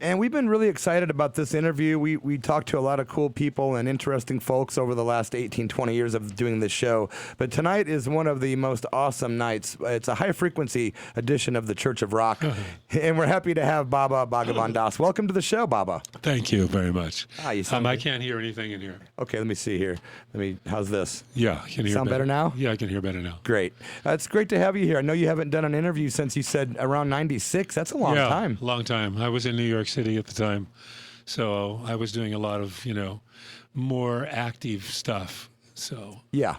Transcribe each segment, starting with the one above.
And we've been really excited about this interview. We talked to a lot of cool people and interesting folks over the last 18, 20 years of doing this show. But tonight is one of the most awesome nights. It's a high-frequency edition of the Church of Rock. And we're happy to have Bhagavan Das. Welcome to the show, Baba. Thank you very much. You sound I can't hear anything in here. Okay, let me see here. How's this? Yeah, can you hear sound better now? Yeah, I can hear better now. Great. It's great to have you here. I know you haven't done an interview since you said around 96. That's a long time. Yeah, long time. I was in New York City at the time, so I was doing a lot of, more active stuff. So yeah.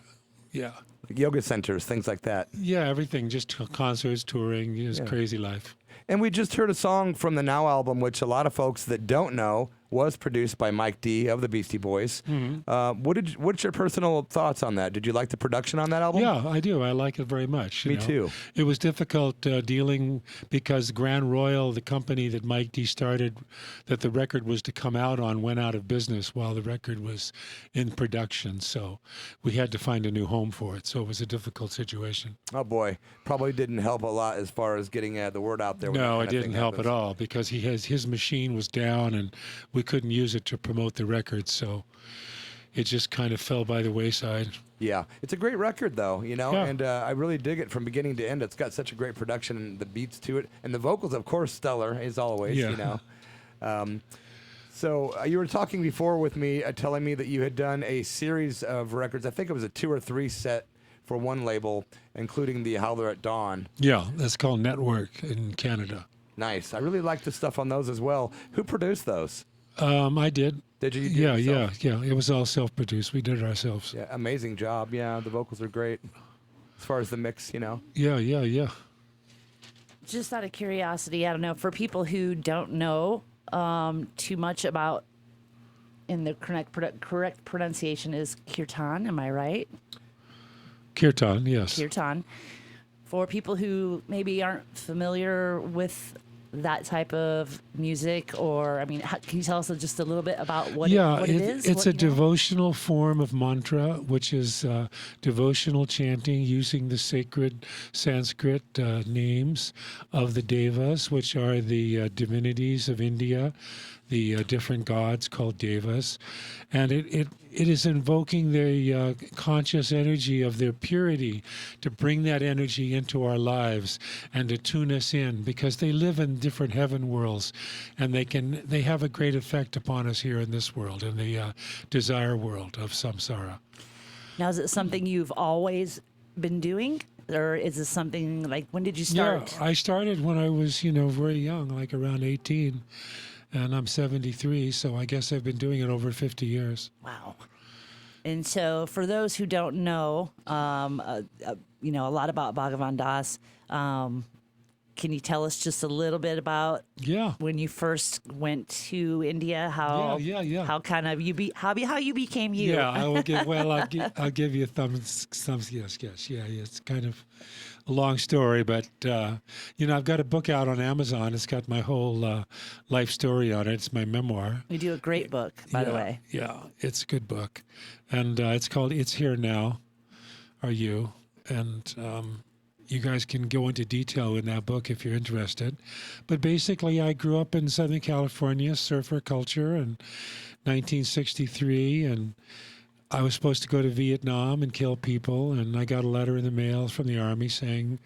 Like yoga centers, things like that. Yeah, everything. Just concerts, touring, just crazy life. And we just heard a song from the Now album, which a lot of folks that don't know was produced by Mike D of the Beastie Boys. Mm-hmm. What's your personal thoughts on that? Did you like the production on that album? Yeah, I do. I like it very much. Me too. It was difficult dealing because Grand Royal, the company that Mike D started, that the record was to come out on, went out of business while the record was in production. So we had to find a new home for it. So it was a difficult situation. Oh boy, probably didn't help a lot as far as getting the word out there. No, it didn't help at all because his machine was down and we couldn't use it to promote the record, so it just kind of fell by the wayside. Yeah, it's a great record though, Yeah. and I really dig it from beginning to end. It's got such a great production and the beats to it, and the vocals, of course, stellar as always. Yeah. So you were talking before with me, telling me that you had done a series of records. I think it was a 2 or 3 set for one label, including the Howler at Dawn. Yeah, that's called Network in Canada. Nice. I really like the stuff on those as well. Who produced those? I did. Did you? Yeah. It was all self-produced. We did it ourselves. Yeah, amazing job. Yeah, the vocals are great. As far as the mix, Yeah. Just out of curiosity, I don't know, for people who don't know too much about, and the correct pronunciation is kirtan, am I right? Kirtan, yes. Kirtan. For people who maybe aren't familiar with that type of music, or can you tell us just a little bit about what it is? It's a devotional form of mantra, which is devotional chanting using the sacred Sanskrit names of the devas, which are the divinities of India, the different gods called devas, and it is invoking the conscious energy of their purity to bring that energy into our lives and to tune us in, because they live in different heaven worlds, and they have a great effect upon us here in this world, in the desire world of samsara. Now, is it something you've always been doing, or is this something like, when did you start? Yeah, I started when I was very young, like around 18. And I'm 73, so I guess I've been doing it over 50 years. Wow. And so for those who don't know, a lot about Bhagavan Das, can you tell us just a little bit about when you first went to India? How kind of how you became you? Yeah, I will give. Well, I'll give you some. Yes. Yeah, it's kind of a long story, but I've got a book out on Amazon. It's got my whole life story on it. It's my memoir. You do a great book, by the way. Yeah, it's a good book, and it's called "It's Here Now." Are you? And you guys can go into detail in that book if you're interested. But basically, I grew up in Southern California, surfer culture, in 1963, and I was supposed to go to Vietnam and kill people, and I got a letter in the mail from the Army saying,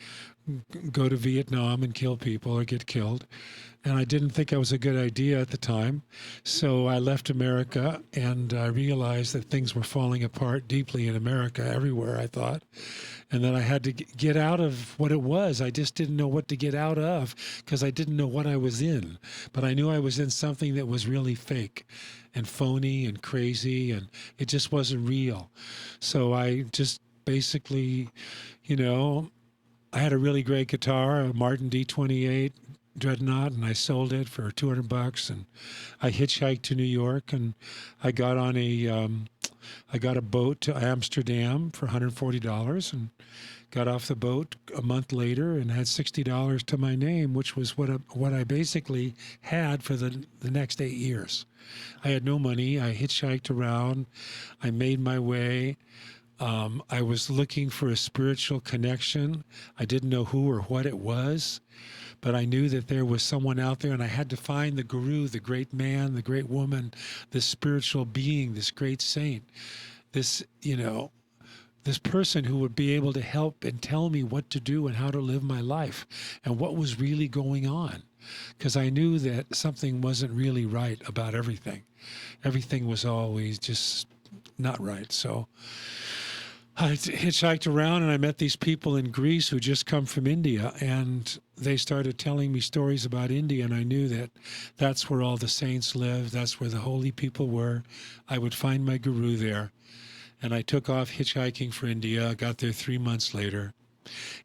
go to Vietnam and kill people or get killed. And I didn't think it was a good idea at the time. So I left America, and I realized that things were falling apart deeply in America, everywhere, I thought. And then I had to get out of what it was. I just didn't know what to get out of because I didn't know what I was in. But I knew I was in something that was really fake and phony and crazy, and it just wasn't real. So I just basically, I had a really great guitar, a Martin D28 Dreadnought, and I sold it for $200, and I hitchhiked to New York, and I got on I got a boat to Amsterdam for $140, and got off the boat a month later and had $60 to my name, which was what I basically had for the next 8 years. I had no money. I hitchhiked around. I made my way. I was looking for a spiritual connection. I didn't know who or what it was, but I knew that there was someone out there, and I had to find the guru, the great man, the great woman, this spiritual being, this great saint, this, this person who would be able to help and tell me what to do and how to live my life and what was really going on. Because I knew that something wasn't really right about everything. Everything was always just not right. So I hitchhiked around and I met these people in Greece who just come from India, and they started telling me stories about India, and I knew that that's where all the saints lived, that's where the holy people were. I would find my guru there, and I took off hitchhiking for India. I got there 3 months later,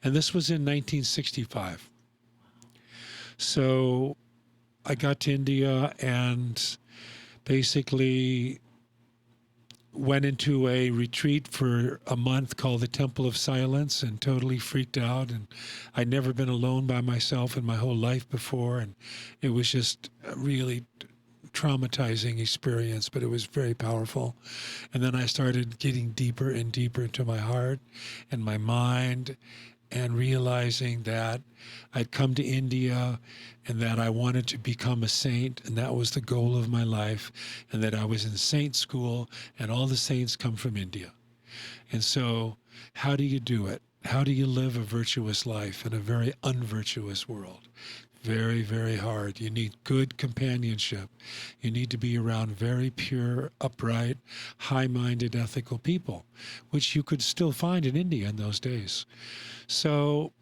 and this was in 1965. So I got to India and basically went into a retreat for a month called the Temple of Silence, and totally freaked out. And I'd never been alone by myself in my whole life before, and it was just a really traumatizing experience, but it was very powerful. And then I started getting deeper and deeper into my heart and my mind, and realizing that I'd come to India and that I wanted to become a saint, and that was the goal of my life, and that I was in saint school, and all the saints come from India. And so how do you do it? How do you live a virtuous life in a very unvirtuous world? Very, very hard. You need good companionship. You need to be around very pure, upright, high-minded, ethical people, which you could still find in India in those days. So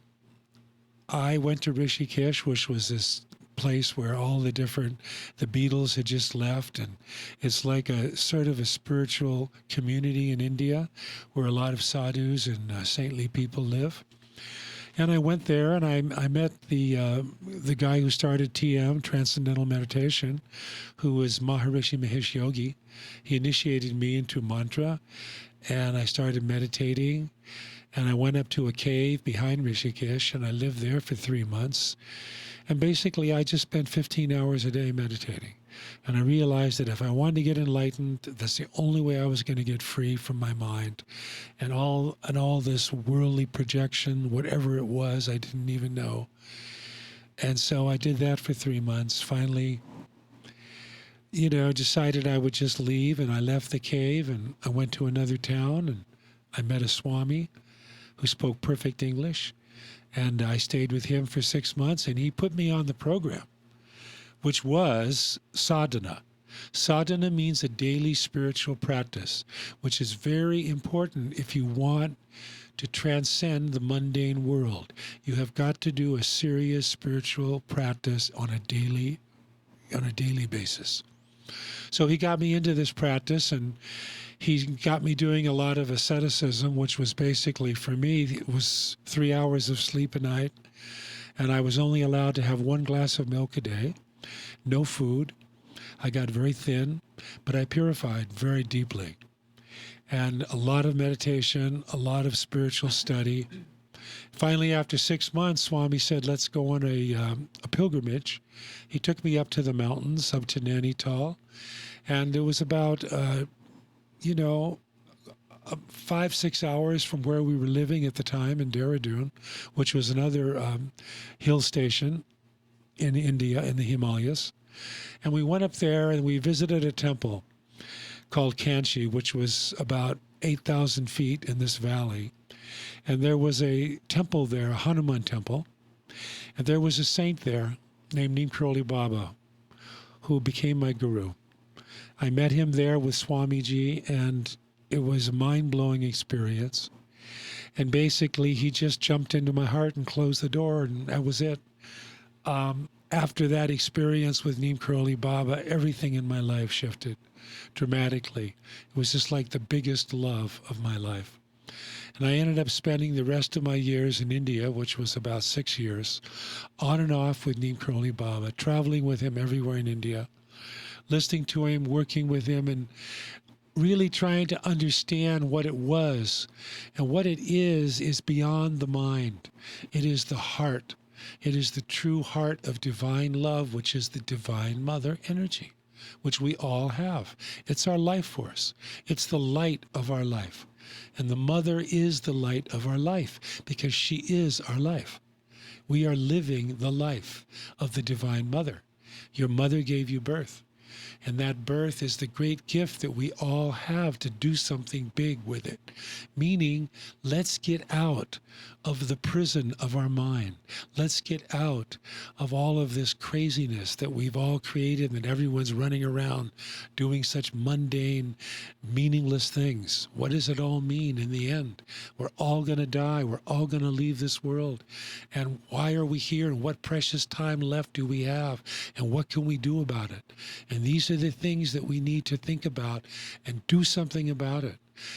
I went to Rishikesh, which was this place where all the Beatles had just left, and it's like a sort of a spiritual community in India where a lot of sadhus and saintly people live. And I went there, and I met the guy who started TM, Transcendental Meditation, who was Maharishi Mahesh Yogi. He initiated me into mantra, and I started meditating. And I went up to a cave behind Rishikesh, and I lived there for 3 months. And basically, I just spent 15 hours a day meditating. And I realized that if I wanted to get enlightened, that's the only way I was going to get free from my mind. And all this worldly projection, whatever it was, I didn't even know. And so I did that for 3 months. Finally, decided I would just leave, and I left the cave, and I went to another town, and I met a Swami who spoke perfect English. And I stayed with him for 6 months, and he put me on the program, which was sadhana. Sadhana means a daily spiritual practice, which is very important if you want to transcend the mundane world. You have got to do a serious spiritual practice on a daily basis. So he got me into this practice, and he got me doing a lot of asceticism, which was basically, for me, it was 3 hours of sleep a night, and I was only allowed to have 1 glass of milk a day, no food. I got very thin, but I purified very deeply. And a lot of meditation, a lot of spiritual study. Finally, after 6 months, Swami said, let's go on a pilgrimage. He took me up to the mountains, up to Nainital, and it was about 5-6 hours from where we were living at the time in Dehradun, which was another hill station in India, in the Himalayas. And we went up there and we visited a temple called Kanchi, which was about 8,000 feet in this valley. And there was a temple there, a Hanuman temple. And there was a saint there named Neem Karoli Baba, who became my guru. I met him there with Swamiji, and it was a mind-blowing experience. And basically, he just jumped into my heart and closed the door, and that was it. After that experience with Neem Karoli Baba, everything in my life shifted dramatically. It was just like the biggest love of my life. And I ended up spending the rest of my years in India, which was about 6 years, on and off with Neem Karoli Baba, traveling with him everywhere in India, listening to him, working with him, and really trying to understand what it was. And what it is beyond the mind. It is the heart. It is the true heart of divine love, which is the divine mother energy, which we all have. It's our life force. It's the light of our life. And the mother is the light of our life because she is our life. We are living the life of the Divine Mother. Your mother gave you birth. And that birth is the great gift that we all have to do something big with it. Meaning, let's get out of the prison of our mind. Let's get out of all of this craziness that we've all created and everyone's running around doing such mundane, meaningless things. What does it all mean in the end? We're all going to die. We're all going to leave this world. And why are we here? And what precious time left do we have? And what can we do about it? And these are the things that we need to think about and do something about it,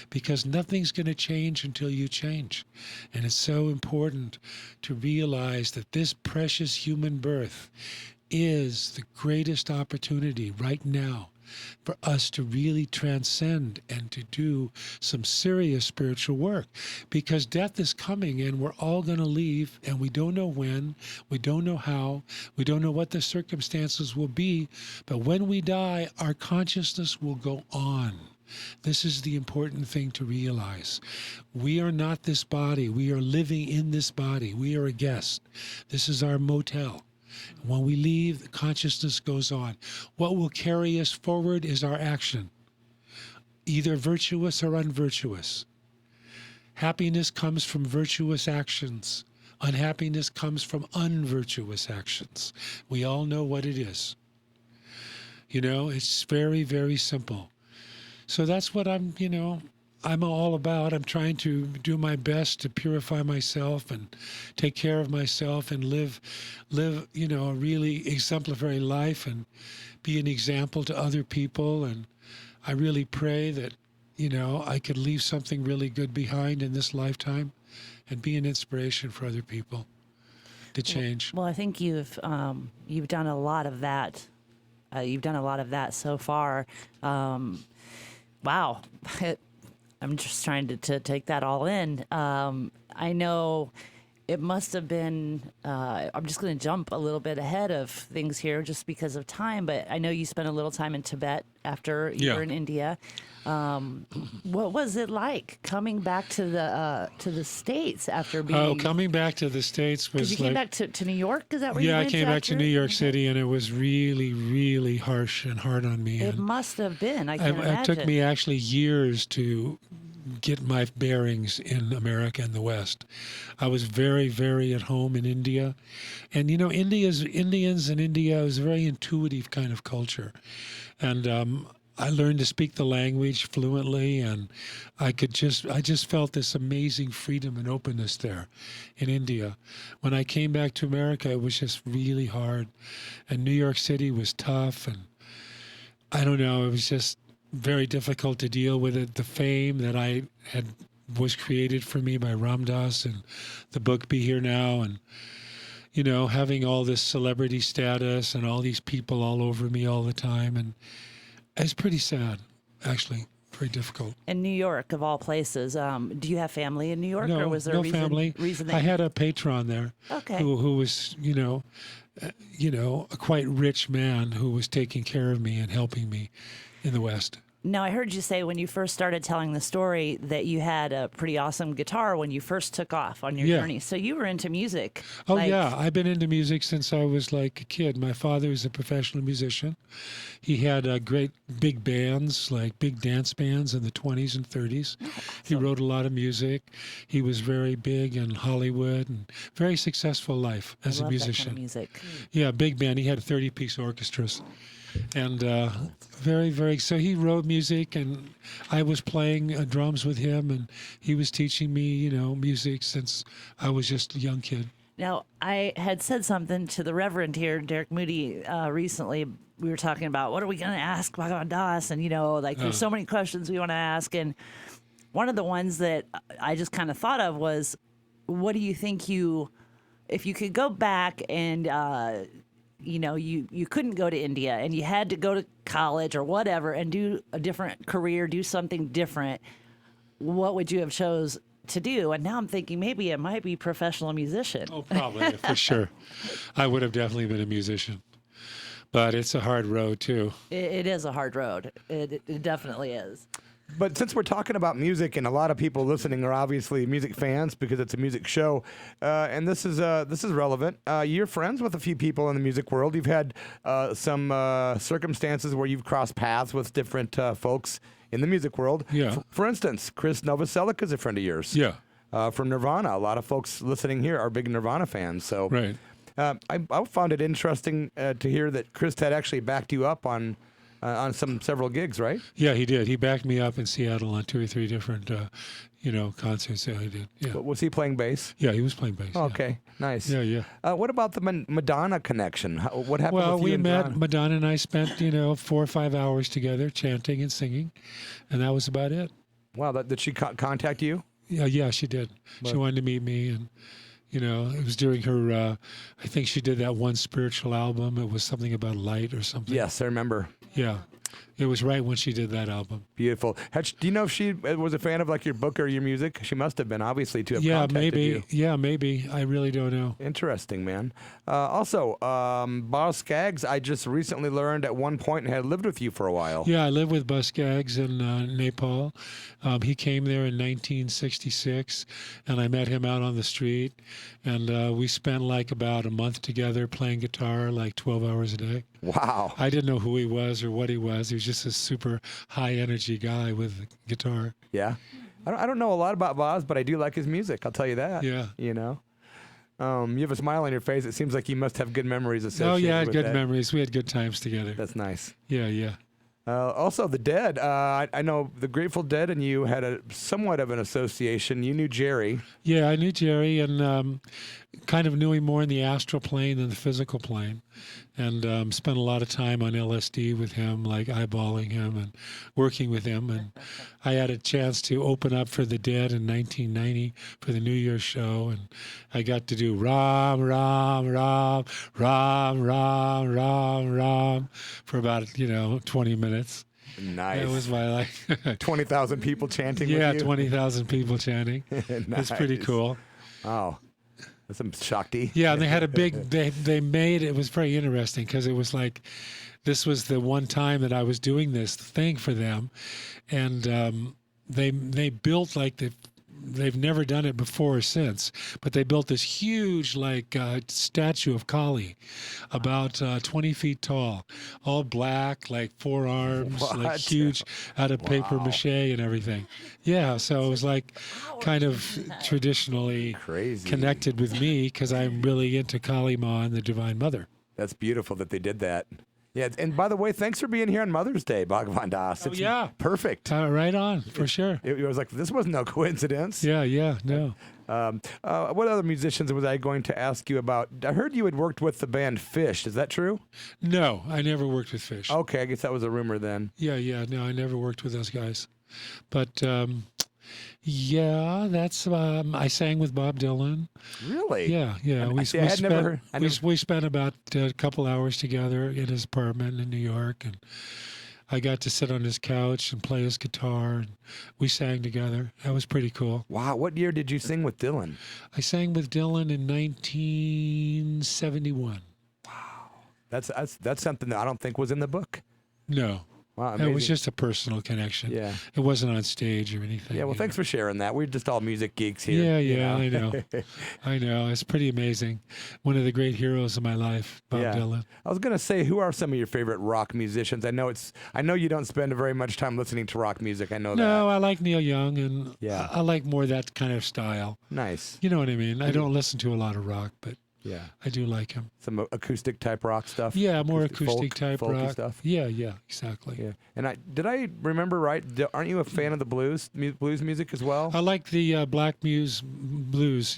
because nothing's going to change until you change. And it's so important to realize that this precious human birth is the greatest opportunity right now for us to really transcend and to do some serious spiritual work, because death is coming and we're all going to leave, and we don't know when, we don't know how, we don't know what the circumstances will be, but when we die, our consciousness will go on. This is the important thing to realize. We are not this body. We are living in this body. We are a guest. This is our motel. When we leave, the consciousness goes on. What will carry us forward is our action, either virtuous or unvirtuous. Happiness comes from virtuous actions. Unhappiness comes from unvirtuous actions. We all know what it is. You know, it's very, very simple. So that's what I'm all about. I'm trying to do my best to purify myself and take care of myself and live, a really exemplary life and be an example to other people. And I really pray that, I could leave something really good behind in this lifetime and be an inspiration for other people to change. Well, I think you've done a lot of that. You've done a lot of that so far. Wow. I'm just trying to take that all in. I know it must have been, I'm just going to jump a little bit ahead of things here just because of time, but I know you spent a little time in Tibet after you were in India. What was it like coming back to the States after being... Oh, coming back to the States was you came back to New York? Is that where you went? Yeah, I came back to New York City, and it was really, really harsh and hard on me. It must have been. I can imagine. It took me actually years to get my bearings in America and the West. I was very, very at home in India. And, Indians in India is a very intuitive kind of culture. And I learned to speak the language fluently, and I just felt this amazing freedom and openness there in India. When I came back to America, it was just really hard. And New York City was tough, and I don't know, it was just very difficult to deal with it. The fame that I had was created for me by Ram Dass and the book Be Here Now, and having all this celebrity status and all these people all over me all the time, and it's pretty sad, actually. Very difficult. In New York, of all places, do you have family in New York, no, or was there no a reason? Family. That I had a patron there, who was a quite rich man who was taking care of me and helping me in the West. Now, I heard you say when you first started telling the story that you had a pretty awesome guitar when you first took off on your journey. So you were into music. Oh, yeah. I've been into music since I was like a kid. My father was a professional musician. He had great big bands, like big dance bands in the 20s and 30s. He wrote a lot of music. He was very big in Hollywood and very successful life as a musician. That kind of music. Yeah, big band. He had 30-piece orchestras. And very, very, so he wrote music, and I was playing drums with him, and he was teaching me, music since I was just a young kid. Now, I had said something to the Reverend here, Derek Moody, recently. We were talking about what are we going to ask Bhagavan Das, and, there's so many questions we want to ask. And one of the ones that I just kind of thought of was, what do you think if you could go back and, you couldn't go to India and you had to go to college or whatever and do a different career, do something different, what would you have chose to do? And now I'm thinking maybe it might be professional musician. Oh, probably, for sure. I would have definitely been a musician. But it's a hard road, too. It is a hard road. It definitely is. But since we're talking about music, and a lot of people listening are obviously music fans because it's a music show, and this is relevant. You're friends with a few people in the music world. You've had some circumstances where you've crossed paths with different folks in the music world. Yeah. For instance, Chris Novoselic is a friend of yours. Yeah. From Nirvana. A lot of folks listening here are big Nirvana fans. So Right. I found it interesting to hear that Chris had actually backed you up on several gigs, right? Yeah, he did. He backed me up in Seattle on 2 or 3 different, concerts. Yeah, he did. Yeah. Was he playing bass? Yeah, he was playing bass. Oh, okay, nice. Yeah, yeah. What about the Madonna connection? What happened Well, with you we and met. John? Madonna and I spent, 4 or 5 hours together chanting and singing, and that was about it. Wow, did she contact you? Yeah, she did. She wanted to meet me, and it was during her. I think she did that one spiritual album. It was something about light or something. Yes, I remember. Yeah, it was right when she did that album. Beautiful. Do you know if she was a fan of like your book or your music? She must have been, obviously, to have contacted maybe. you. Yeah, maybe. I really don't know. Interesting, man. Also, Boz Scaggs, I just recently learned at one point had lived with you for a while. Yeah, I lived with Buzz Skaggs in Nepal. He came there in 1966, and I met him out on the street, and we spent like about a month together playing guitar like 12 hours a day. Wow. I didn't know who he was or what he was. He was just a super high energy guy with a guitar. Yeah. I don't know a lot about Boz, but I do like his music. I'll tell you that. Yeah. You have a smile on your face. It seems like you must have good memories associated Oh, yeah, I had with good that. memories. We had good times together. That's nice. Yeah, yeah. Also, the Dead. I know the Grateful Dead and you had somewhat of an association. You knew Jerry. Yeah, I knew Jerry and kind of knew him more in the astral plane than the physical plane, and spent a lot of time on LSD with him, like eyeballing him and working with him. And I had a chance to open up for the Dead in 1990 for the New Year's show, and I got to do Ram, Ram, Ram, Ram, Ram, Ram, Ram for about 20 minutes. Nice. It was my 20,000 people chanting yeah, with you? 20,000 people chanting. It's pretty Nice. cool. Wow. That's some Shakti. Yeah, and they had a big, they made, it was very interesting because it was like, this was the one time that I was doing this thing for them. And they built they've never done it before or since, but they built this huge statue of Kali, about 20 feet tall, all black, like 4 arms, like What? huge, out of paper mache and everything. Yeah, so it was like kind of traditionally Crazy. connected with me because I'm really into Kali Ma and the Divine Mother. That's beautiful that they did that. Yeah, and by the way, thanks for being here on Mother's Day, Bhagavan Das. It's yeah. perfect. Right on, for sure. It was like, this was no coincidence. Yeah, no. What other musicians was I going to ask you about? I heard you had worked with the band Fish. Is that true? No, I never worked with Fish. Okay, I guess that was a rumor then. Yeah, no, I never worked with those guys. But yeah, that's I sang with Bob Dylan. Really? Yeah. We spent about a couple hours together in his apartment in New York, and I got to sit on his couch and play his guitar, and we sang together. That was pretty cool. Wow. What year did you sing with Dylan? I sang with Dylan in 1971. That's something that I don't think was in the book. No. Wow, It was just a personal connection. Yeah. It wasn't on stage or anything. Yeah, well, thanks for sharing that. We're just all music geeks here. Yeah, I know. I know. It's pretty amazing. One of the great heroes of my life, Bob Dylan. I was gonna say, who are some of your favorite rock musicians? I know you don't spend very much time listening to rock music. I know that. No, I like Neil Young, and Yeah. I like more that kind of style. Nice. You know what I mean? I don't listen to a lot of rock, but Yeah. I do like him. Some acoustic type rock stuff. Yeah, more acoustic type folky rock stuff. Yeah, exactly. Yeah. And did I remember right? Aren't you a fan of the blues music as well? I like the Black blues.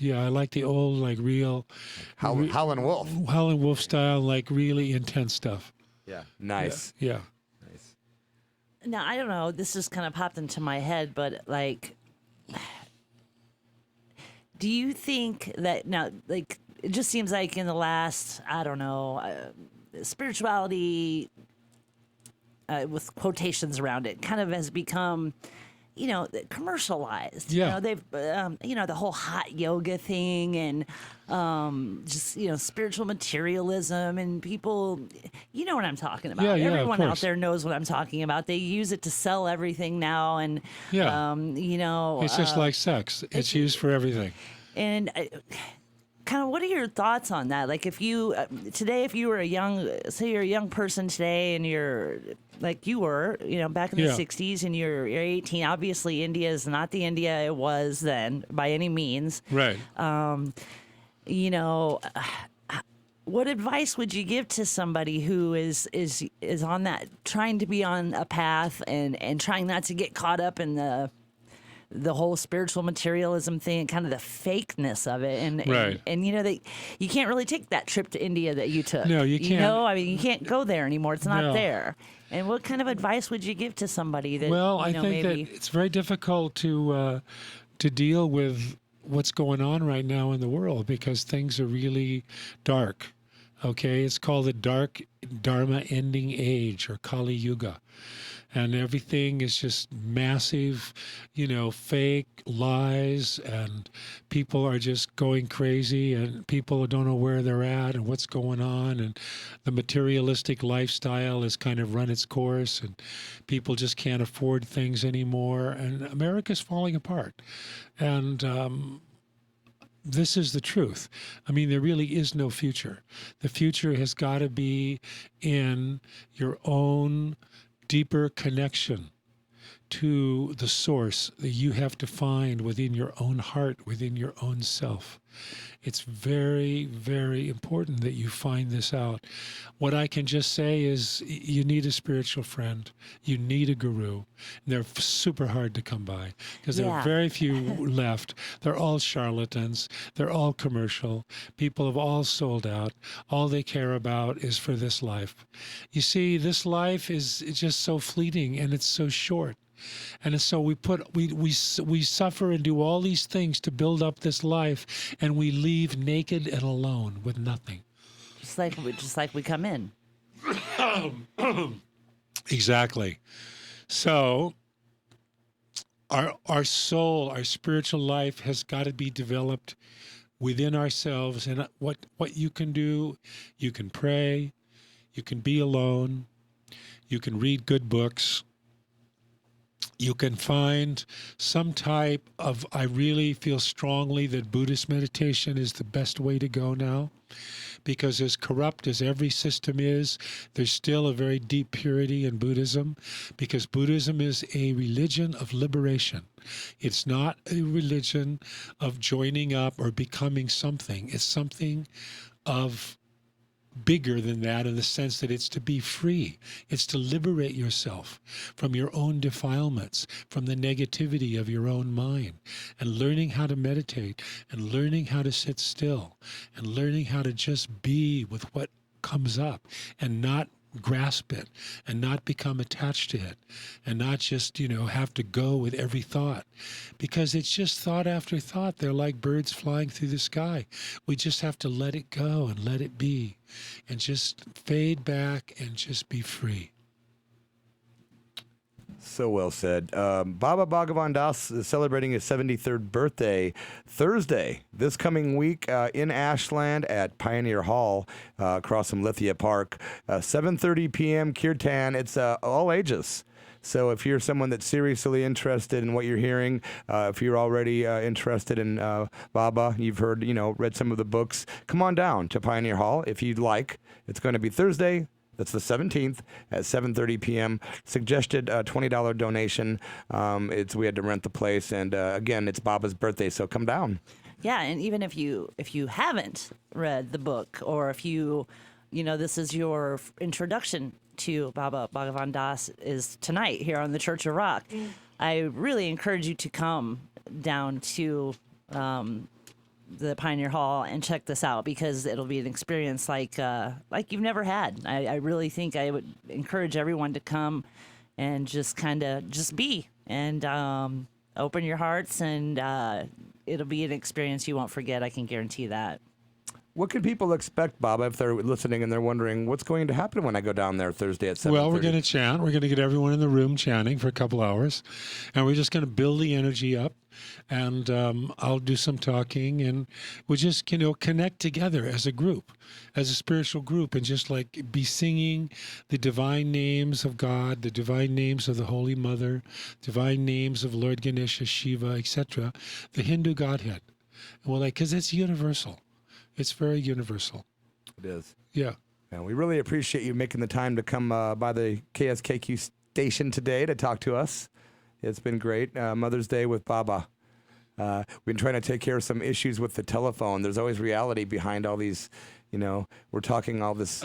Yeah, I like the old, like real Howlin' Wolf. Howlin' Wolf style, like really intense stuff. Yeah. Nice. Yeah. Nice. Now, I don't know, this just kind of popped into my head, but do you think that now, it just seems like in the last, I don't know, spirituality, with quotations around it, kind of has become commercialized. Yeah. They've, the whole hot yoga thing and just, spiritual materialism and people, you know what I'm talking about. Yeah, of Everyone out course. there knows what I'm talking about. They use it to sell everything now. And, it's just like sex. It's used for everything. And kind of, what are your thoughts on that? Like, if you today, if you were say you're a young person today, and you're like you were, back in the '60s, and you're 18. Obviously, India is not the India it was then by any means. Right. What advice would you give to somebody who is on that, trying to be on a path and trying not to get caught up in the whole spiritual materialism thing and kind of the fakeness of it, and you can't really take that trip to India that you took. No, you can't. You can't go there anymore. It's not there. And what kind of advice would you give to somebody that? Well, I think maybe... that it's very difficult to deal with what's going on right now in the world, because things are really dark. Okay, it's called the dark Dharma ending age, or Kali Yuga. And everything is just massive, fake lies, and people are just going crazy, and people don't know where they're at and what's going on, and the materialistic lifestyle has kind of run its course, and people just can't afford things anymore, and America's falling apart. And this is the truth. I mean, there really is no future. The future has got to be in your own deeper connection to the source that you have to find within your own heart, within your own self. It's very, very important that you find this out. What I can just say is you need a spiritual friend. You need a guru. And they're super hard to come by, because there are very few left. They're all charlatans. They're all commercial. People have all sold out. All they care about is for this life. You see, this life is just so fleeting, and it's so short. And so we suffer and do all these things to build up this life, and we leave naked and alone with nothing. Just like we come in. Exactly. So our soul, our spiritual life has got to be developed within ourselves. And what you can do, you can pray, you can be alone, you can read good books. You can find some type of, I really feel strongly that Buddhist meditation is the best way to go now, because as corrupt as every system is, there's still a very deep purity in Buddhism, because Buddhism is a religion of liberation. It's not a religion of joining up or becoming something. It's something of bigger than that, in the sense that it's to be free. It's to liberate yourself from your own defilements, from the negativity of your own mind, and learning how to meditate, and learning how to sit still, and learning how to just be with what comes up, and not grasp it, and not become attached to it, and not just, have to go with every thought, because it's just thought after thought. They're like birds flying through the sky. We just have to let it go and let it be, and just fade back and just be free. So well said. Baba Bhagavan Das is celebrating his 73rd birthday Thursday, this coming week, in Ashland at Pioneer Hall, across from Lithia Park. 7:30 p.m. Kirtan. It's all ages. So if you're someone that's seriously interested in what you're hearing, if you're already interested in Baba, you've heard, read some of the books, come on down to Pioneer Hall if you'd like. It's going to be Thursday. That's the 17th at 7:30 p.m. Suggested $20 donation. We had to rent the place, and again, it's Baba's birthday, so come down. Yeah, and even if you haven't read the book, or if this is your introduction to Baba Bhagavan Das, is tonight here on the Church of Rock, I really encourage you to come down to the Pioneer Hall and check this out, because it'll be an experience like you've never had. I really think I would encourage everyone to come and just kind of just be, and open your hearts, and it'll be an experience you won't forget. I can guarantee that. What can people expect, Baba, if they're listening and they're wondering what's going to happen when I go down there Thursday at 7:30? Well, we're going to chant. We're going to get everyone in the room chanting for a couple hours, and we're just going to build the energy up. And I'll do some talking, and we'll just connect together as a group, as a spiritual group, and just like be singing the divine names of God, the divine names of the Holy Mother, divine names of Lord Ganesha, Shiva, etc., the Hindu Godhead. Well, because it's universal. It's very universal. It is. Yeah. And we really appreciate you making the time to come by the KSKQ station today to talk to us. It's been great. Mother's Day with Baba. We've been trying to take care of some issues with the telephone. There's always reality behind all these, we're talking all this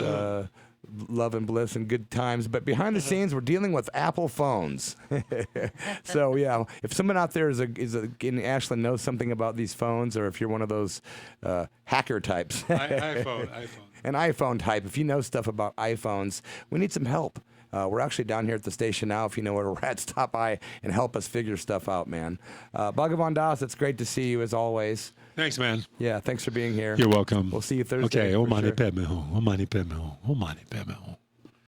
love and bliss and good times, but behind the scenes, we're dealing with Apple phones. So, yeah, if someone out there in Ashland knows something about these phones, or if you're one of those hacker types, iPhone. An iPhone type, if you know stuff about iPhones, we need some help. We're actually down here at the station now. If you know where we're at, stop by and help us figure stuff out, man. Bhagavan Das, it's great to see you as always. Thanks, man. Yeah, thanks for being here. You're welcome. We'll see you Thursday. Okay, Om Mani Padme Hum. Om Mani Padme Hum. Om Mani Padme Hum.